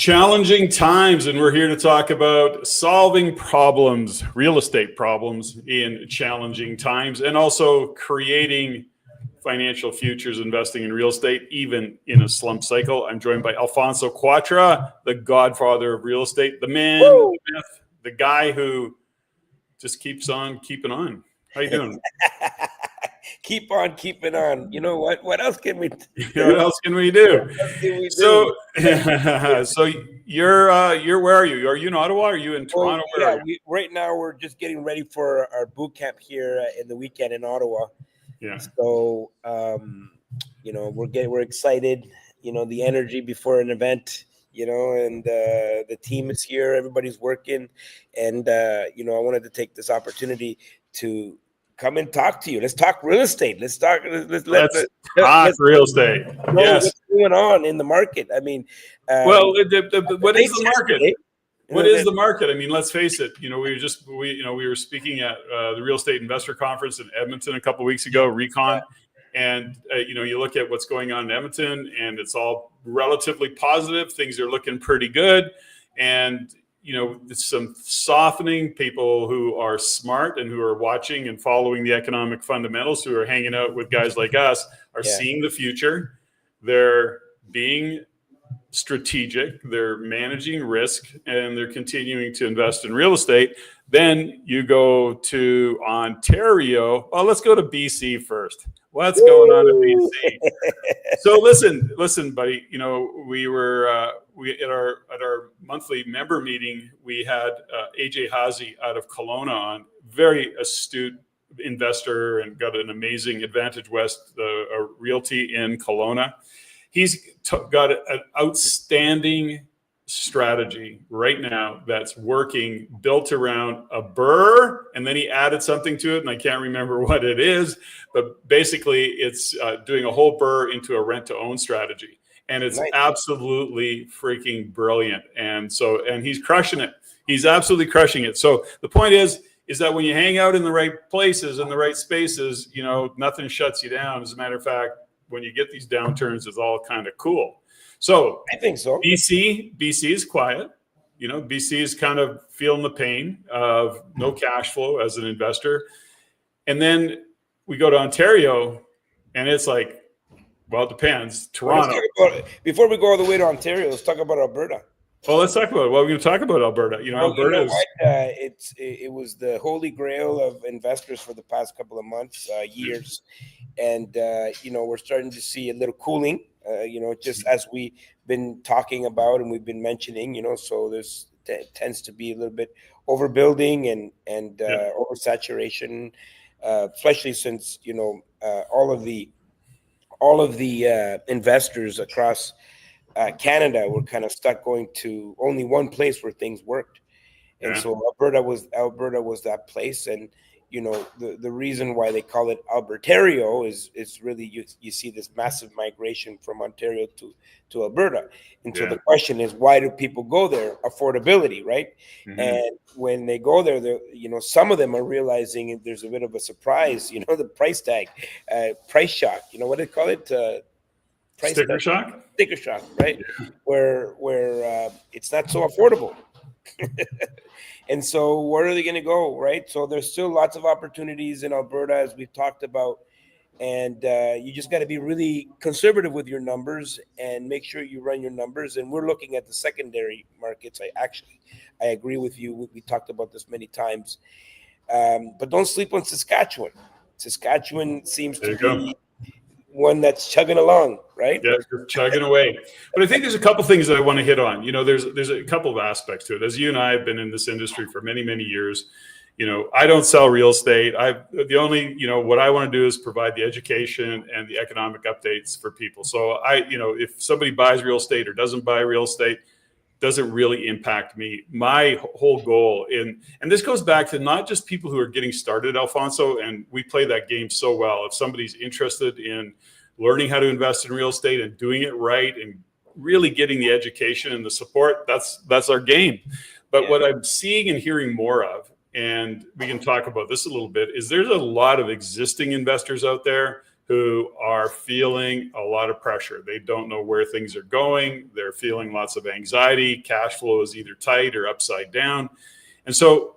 Challenging times, and we're here to talk about solving problems, real estate problems in challenging times, and also creating financial futures investing in real estate, even in a slump cycle. I'm joined by Alfonso Cuadra, the Godfather of real estate, the man, the myth, the guy who just keeps on keeping on. How you doing? Keep on keeping on. You know what? What else can we do? What else can we do? So you're where are you? Are you in Ottawa? Are you in Toronto? Right now we're just getting ready for our boot camp here in the weekend in Ottawa. Yeah. So we're excited. You know, the energy before an event. You know, and the team is here. Everybody's working, and I wanted to take this opportunity to come and talk to you. Let's talk real estate. Let's talk real estate. Yes. What's going on in the market? I mean, what is the market? What is the market? I mean, let's face it. You know, we were speaking at the Real Estate Investor Conference in Edmonton a couple of weeks ago, Recon, and you look at what's going on in Edmonton, and it's all relatively positive. Things are looking pretty good, and some softening. People who are smart and who are watching and following the economic fundamentals, who are hanging out with guys like us, are seeing the future. They're being strategic, they're managing risk, and they're continuing to invest in real estate. Then you go to Ontario. Well, let's go to BC first. What's going on in BC? So listen, buddy. We were at our monthly member meeting. We had AJ Hazy out of Kelowna on, very astute investor, and got an amazing Advantage West realty in Kelowna. He's got an outstanding strategy right now that's working, built around a BRRRR, and then he added something to it, and I can't remember what it is, but basically it's doing a whole BRRRR into a rent-to-own strategy, and it's absolutely freaking brilliant. And he's crushing it. He's absolutely crushing it. So the point is that when you hang out in the right places, in the right spaces, nothing shuts you down. As a matter of fact, when you get these downturns, it's all kind of cool. So I think so. BC is quiet. BC is kind of feeling the pain of no cash flow as an investor. And then we go to Ontario, and it's like, well, it depends. Toronto. Before we go all the way to Ontario, let's talk about Alberta. Well, let's talk about it. Well, we're going to talk about Alberta. Alberta is... it was the holy grail of investors for the past couple of months, years. And, we're starting to see a little cooling, just as we've been talking about and we've been mentioning, so there's tends to be a little bit overbuilding and oversaturation, especially since, all of the investors across Canada were kind of stuck going to only one place where things worked. And so Alberta was that place. And, the reason why they call it Albertario is really you see this massive migration from Ontario to Alberta. And so the question is, why do people go there? Affordability, right? Mm-hmm. And when they go there, some of them are realizing there's a bit of a surprise, the price tag, price shock, what do they call it? Sticker shock, right? Yeah. Where it's not so affordable. And so where are they going to go, right? So there's still lots of opportunities in Alberta, as we've talked about. And you just got to be really conservative with your numbers and make sure you run your numbers. And we're looking at the secondary markets. I agree with you. We talked about this many times. But don't sleep on Saskatchewan. Saskatchewan seems to be one that's chugging along, right? Yeah, chugging away. But I think there's a couple things that I want to hit on. There's a couple of aspects to it. As you and I have been in this industry for many, many years, I don't sell real estate. What I want to do is provide the education and the economic updates for people. So if somebody buys real estate or doesn't buy real estate, doesn't really impact me. My whole goal and this goes back to not just people who are getting started, Alfonso, and we play that game so well. If somebody's interested in learning how to invest in real estate and doing it right and really getting the education and the support, that's our game. But what I'm seeing and hearing more of, and we can talk about this a little bit, is there's a lot of existing investors out there who are feeling a lot of pressure. They don't know where things are going. They're feeling lots of anxiety. Cash flow is either tight or upside down. And so,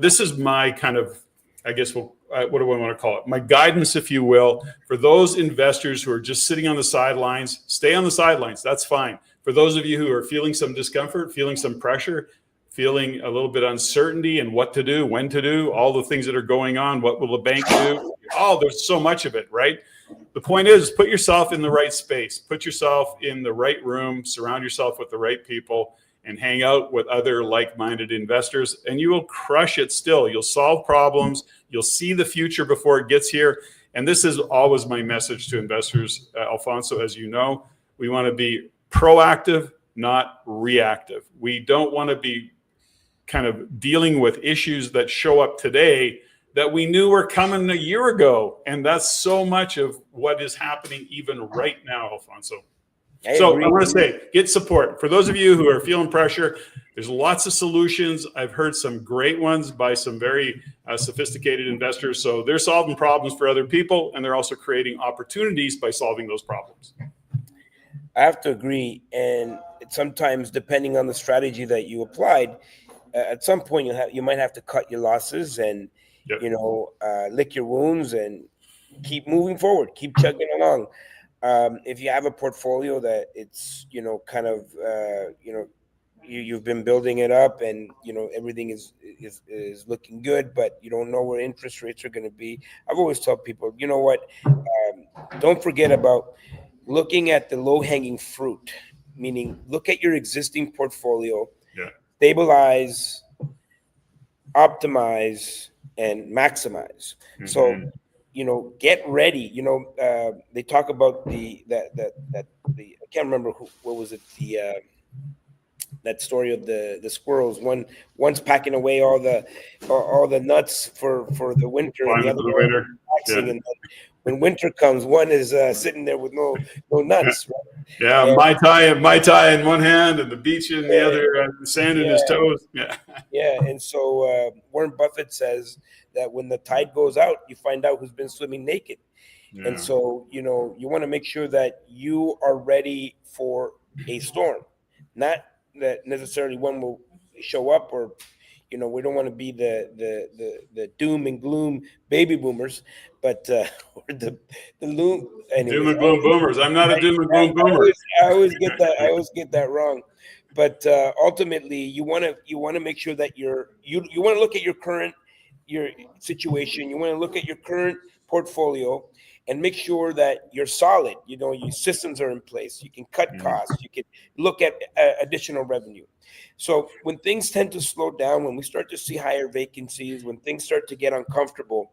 this is my kind of, I guess, what do I want to call it? My guidance, if you will, for those investors who are just sitting on the sidelines. Stay on the sidelines. That's fine. For those of you who are feeling some discomfort, feeling some pressure, feeling a little bit uncertainty and what to do, when to do, all the things that are going on, what will the bank do? Oh, there's so much of it, right? The point is put yourself in the right space, put yourself in the right room, surround yourself with the right people, and hang out with other like-minded investors, and you will crush it still. You'll solve problems. You'll see the future before it gets here. And this is always my message to investors, Alfonso, as you know. We want to be proactive, not reactive. We don't want to be kind of dealing with issues that show up today that we knew were coming a year ago. And that's so much of what is happening even right now, Alfonso. I want to say, get support. For those of you who are feeling pressure, there's lots of solutions. I've heard some great ones by some very sophisticated investors. So they're solving problems for other people, and they're also creating opportunities by solving those problems. I have to agree. And sometimes, depending on the strategy that you applied, at some point you might have to cut your losses and lick your wounds and keep moving forward, keep chugging along. If you have a portfolio that it's you've been building it up and everything is looking good, but you don't know where interest rates are going to be, I've always told people, don't forget about looking at the low-hanging fruit, meaning look at your existing portfolio, stabilize, optimize, and maximize. Mm-hmm. So, get ready. They talk about the I can't remember what was it, that story of the squirrels. One's packing away all the nuts for the winter, and the other one relaxing. And when winter comes, one is sitting there with no nuts. Right? Yeah, and Mai Tai in one hand and the beach in the other, sand in his toes. Yeah, and so Warren Buffett says that when the tide goes out, you find out who's been swimming naked. Yeah. And so, you want to make sure that you are ready for a storm, not that necessarily one will show up, or, we don't want to be the doom and gloom baby boomers, but or the loom. Anyways, doom and gloom boomers. I'm not a doom and gloom boomer. I always get that wrong. But ultimately, you want to make sure that you want to look at your situation. You want to look at your current portfolio and make sure that you're solid. Your systems are in place. You can cut costs. You can look at additional revenue. So when things tend to slow down, when we start to see higher vacancies, when things start to get uncomfortable,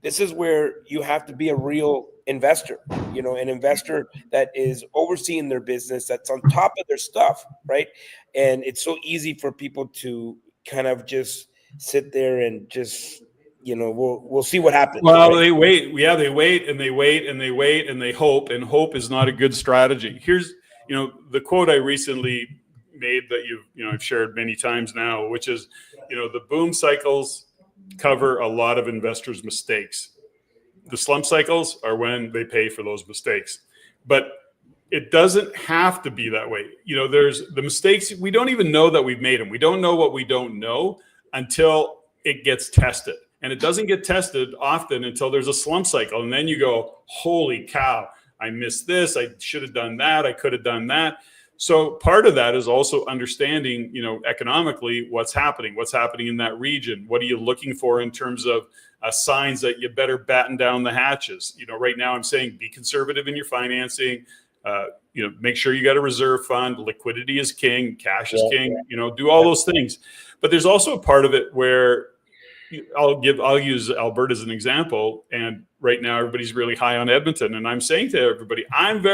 this is where you have to be a real investor, an investor that is overseeing their business, that's on top of their stuff, right? And it's so easy for people to kind of just sit there and just, we'll see what happens. Well, right? They wait. Yeah, they wait and they wait and they wait and they hope, and hope is not a good strategy. Here's, the quote I recently made that I've shared many times now, which is, the boom cycles cover a lot of investors' mistakes. The slump cycles are when they pay for those mistakes. But it doesn't have to be that way. There's the mistakes. We don't even know that we've made them. We don't know what we don't know until it gets tested. And it doesn't get tested often until there's a slump cycle. And then you go, holy cow, I missed this. I should have done that. I could have done that. So part of that is also understanding, economically what's happening in that region. What are you looking for in terms of signs that you better batten down the hatches? Right now I'm saying be conservative in your financing. Make sure you got a reserve fund. Liquidity is king. Cash is king. Do all those things. But there's also a part of it where I'll use Alberta as an example. And right now everybody's really high on Edmonton. And I'm saying to everybody, I'm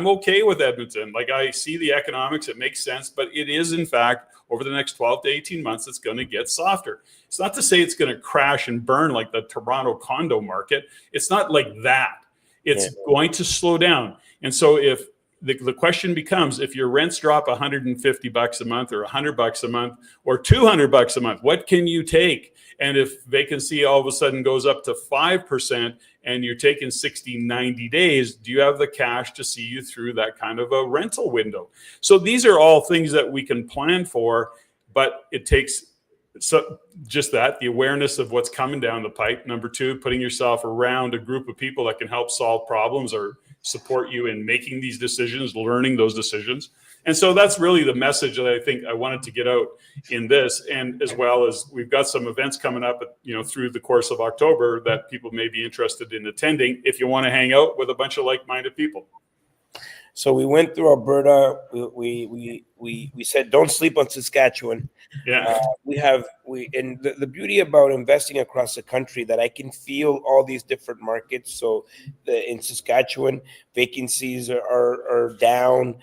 okay with Edmonton. Like, I see the economics, it makes sense, but it is in fact over the next 12 to 18 months, it's going to get softer. It's not to say it's going to crash and burn like the Toronto condo market. It's not like that. It's going to slow down. And so if the question becomes, if your rents drop $150 a month or $100 a month or $200 a month, what can you take? And if vacancy all of a sudden goes up to 5% and you're taking 60, 90 days, do you have the cash to see you through that kind of a rental window? So these are all things that we can plan for, but it takes just that, the awareness of what's coming down the pipe. Number two, putting yourself around a group of people that can help solve problems or support you in making these decisions, learning those decisions. And so that's really the message that I think I wanted to get out in this. And as well as we've got some events coming up, through the course of October that people may be interested in attending if you want to hang out with a bunch of like-minded people. So we went through Alberta. We said don't sleep on Saskatchewan. Yeah. And the beauty about investing across the country, that I can feel all these different markets. So in Saskatchewan, vacancies are down.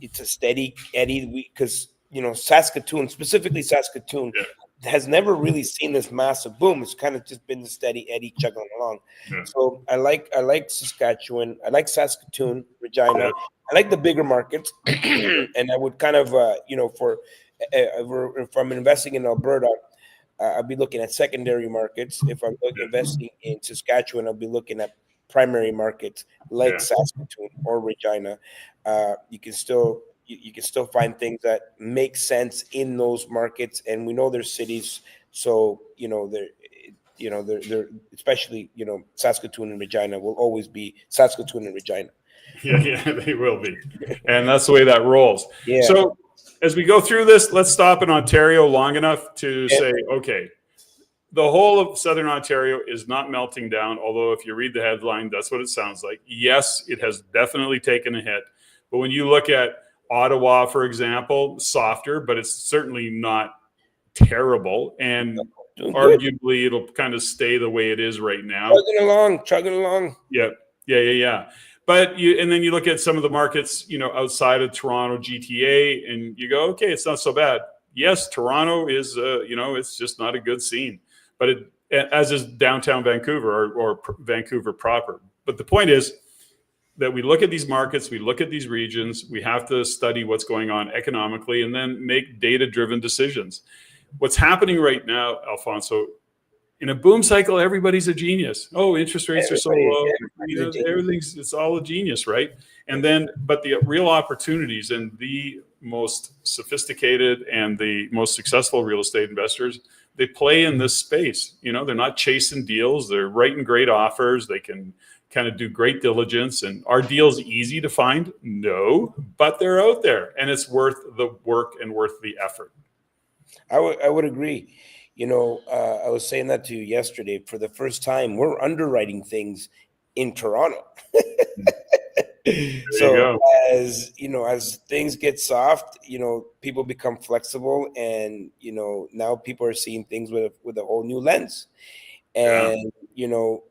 It's a steady eddy because Saskatoon, specifically Saskatoon, has never really seen this massive boom. It's kind of just been the steady eddy chugging along. Yeah. So I like Saskatchewan. I like Saskatoon, Regina. Yeah. I like the bigger markets, and I would kind of if I'm investing in Alberta, I'll be looking at secondary markets. If I'm investing in Saskatchewan, I'll be looking at primary markets like Saskatoon or Regina. You can still find things that make sense in those markets, and we know there's cities, so they're especially Saskatoon and Regina will always be Saskatoon and Regina. Yeah, they will be, and that's the way that rolls. Yeah. So as we go through this, let's stop in Ontario long enough to say, okay, the whole of Southern Ontario is not melting down, although if you read the headline, that's what it sounds like. Yes, it has definitely taken a hit. But when you look at Ottawa, for example, softer, but it's certainly not terrible. And arguably, it'll kind of stay the way it is right now. Chugging along. Yeah. But and then you look at some of the markets, outside of Toronto, GTA, and you go, okay, it's not so bad. Yes, Toronto is, it's just not a good scene. But as is downtown Vancouver or Vancouver proper. But the point is that we look at these markets, we look at these regions, we have to study what's going on economically and then make data-driven decisions. What's happening right now, Alfonso, in a boom cycle, everybody's a genius. Oh, interest rates are so low. It's all a genius, right? And then, but the real opportunities and the most sophisticated and the most successful real estate investors, they play in this space. They're not chasing deals. They're writing great offers. They can kind of do great diligence. And are deals easy to find? No, but they're out there, and it's worth the work and worth the effort. I would agree. I was saying that to you yesterday. For the first time, we're underwriting things in Toronto. So as things get soft, people become flexible, and now people are seeing things with a whole new lens. And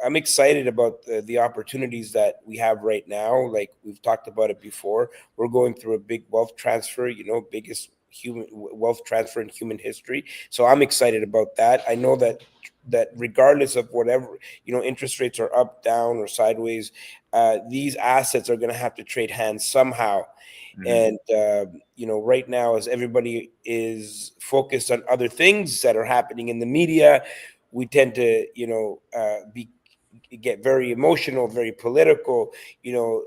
I'm excited about the opportunities that we have right now. Like we've talked about it before, we're going through a big wealth transfer. Biggest human wealth transfer in human history. So I'm excited about that. I know that regardless of whatever, interest rates are up, down, or sideways, these assets are going to have to trade hands somehow. Mm-hmm. And, right now, as everybody is focused on other things that are happening in the media, we tend to, get very emotional, very political,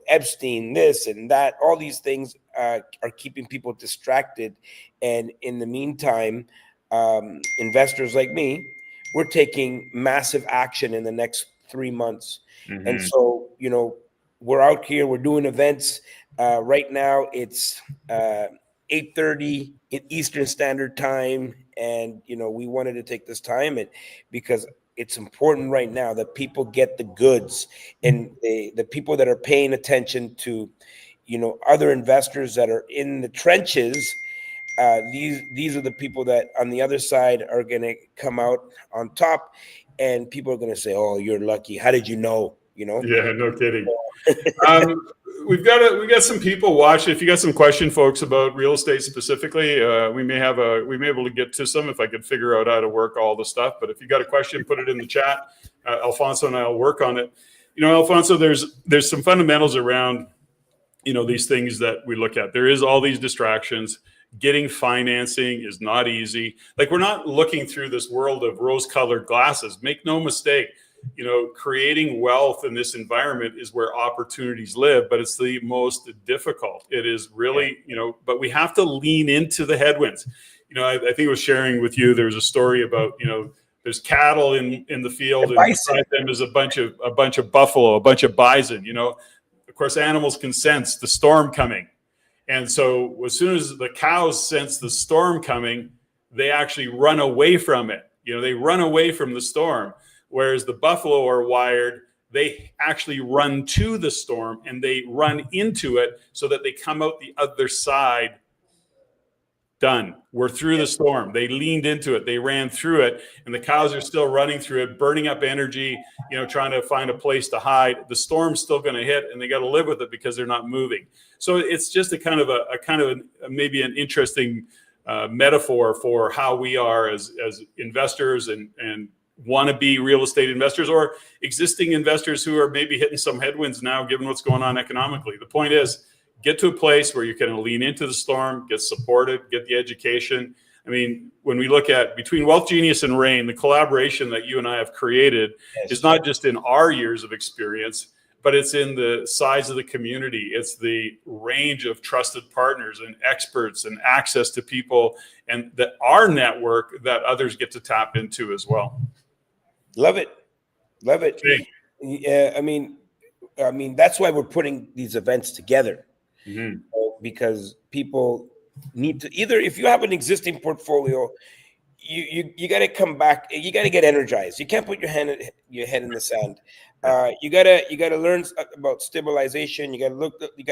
Epstein, this and that, all these things are keeping people distracted. And in the meantime, investors like me, we're taking massive action in the next 3 months. Mm-hmm. And so, we're out here, we're doing events. Right now it's 8:30 in Eastern Standard Time. And, we wanted to take this time because it's important right now that people get the goods, and the people that are paying attention to, other investors that are in the trenches. These are the people that on the other side are going to come out on top, and people are going to say, "Oh, you're lucky. How did you know?" Yeah, no kidding. We've got some people watching. If you got some question, folks, about real estate specifically, we may be able to get to some if I could figure out how to work all the stuff. But if you got a question, put it in the chat. Alfonso and I will work on it. Alfonso, there's some fundamentals around, these things that we look at. There is all these distractions. Getting financing is not easy. Like, we're not looking through this world of rose-colored glasses. Make no mistake, creating wealth in this environment is where opportunities live, but it's the most difficult. It is really, but we have to lean into the headwinds. I think I was sharing with you, there was a story about, there's cattle in the field, and beside them is a bunch of buffalo, a bunch of bison. Of course, animals can sense the storm coming. And so as soon as the cows sense the storm coming, they actually run away from it. They run away from the storm. Whereas the buffalo are wired, they actually run to the storm and they run into it so that they come out the other side. Done. We're through the storm. They leaned into it. They ran through it. And the cows are still running through it, burning up energy, trying to find a place to hide. The storm's still going to hit, and they got to live with it because they're not moving. So it's just maybe an interesting metaphor for how we are as investors and want to be real estate investors, or existing investors who are maybe hitting some headwinds now, given what's going on economically. The point is, get to a place where you can lean into the storm, get supported, get the education. I mean, when we look at between Wealth Genius and REIN, the collaboration that you and I have created is not just in our years of experience, but it's in the size of the community. It's the range of trusted partners and experts and access to people, and our network that others get to tap into as well. Love it. Okay. Yeah, I mean, that's why we're putting these events together. Mm-hmm. Because people need to, either if you have an existing portfolio, you got to come back, you got to get energized. You can't put your head in the sand. You got to learn about stabilization. You got to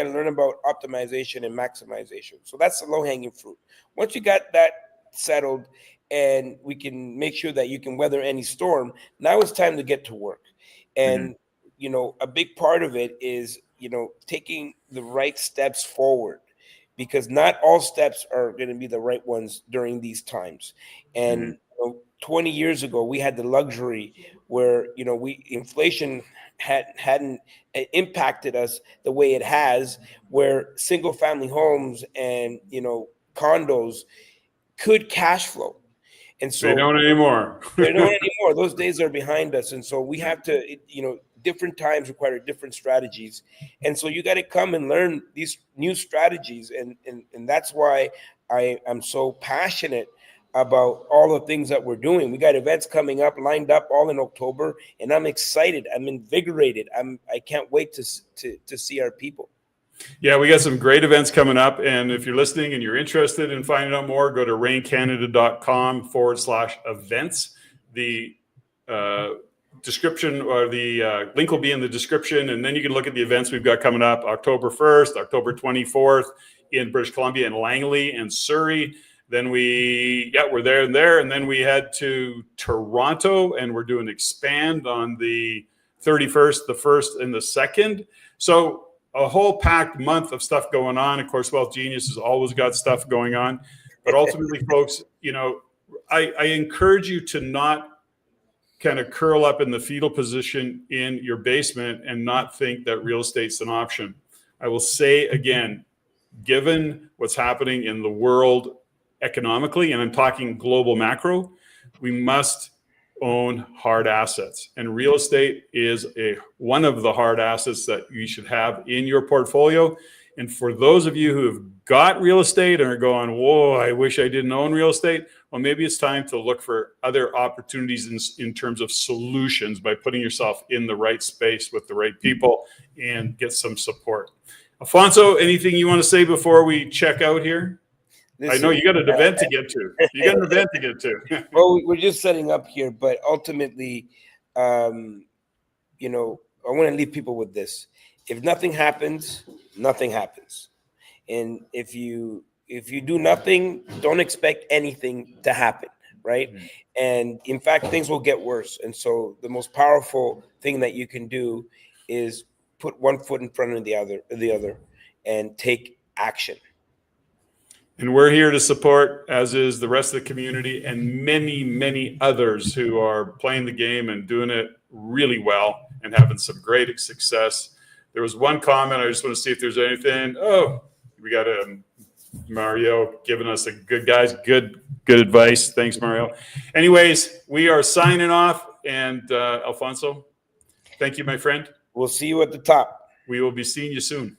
learn about optimization and maximization. So that's the low-hanging fruit. Once you got that settled and we can make sure that you can weather any storm, now it's time to get to work. And a big part of it is taking the right steps forward, because not all steps are going to be the right ones during these times. And 20 years ago, we had the luxury where inflation hadn't impacted us the way it has, where single family homes and condos could cash flow. And so they don't anymore. Those days are behind us. And so we have to, different times require different strategies. And so you got to come and learn these new strategies. And that's why I'm so passionate about all the things that we're doing. We got events coming up, lined up all in October, and I'm excited. I'm invigorated. I can't wait to see our people. Yeah, we got some great events coming up. And if you're listening and you're interested in finding out more, go to REINcanada.com/events. The description, or the link will be in the description. And then you can look at the events we've got coming up October 1st, October 24th in British Columbia and Langley and Surrey. Then we're there. And then we head to Toronto, and we're doing Expand on the 31st, the 1st, and the 2nd. So a whole packed month of stuff going on. Of course, Wealth Genius has always got stuff going on. But ultimately, folks, I encourage you to not kind of curl up in the fetal position in your basement and not think that real estate's an option. I will say again, given what's happening in the world economically, and I'm talking global macro, we must own hard assets, and real estate is one of the hard assets that you should have in your portfolio. And for those of you who have got real estate and are going, whoa, I wish I didn't own real estate, well, maybe it's time to look for other opportunities in terms of solutions by putting yourself in the right space with the right people and get some support. Alfonso, anything you want to say before we check out here? Listen, I know you got an event to get to. Well, we're just setting up here, but ultimately, I want to leave people with this. If nothing happens, nothing happens. And if you do nothing, don't expect anything to happen, right? Mm-hmm. And in fact, things will get worse. And so the most powerful thing that you can do is put one foot in front of the other and take action. And we're here to support, as is the rest of the community and many, many others who are playing the game and doing it really well. and having some great success. There was one comment. I just want to see if there's anything. Oh, we got Mario giving us good advice. Thanks, Mario. Anyways, we are signing off. And Alfonso, thank you, my friend. We'll see you at the top. We will be seeing you soon.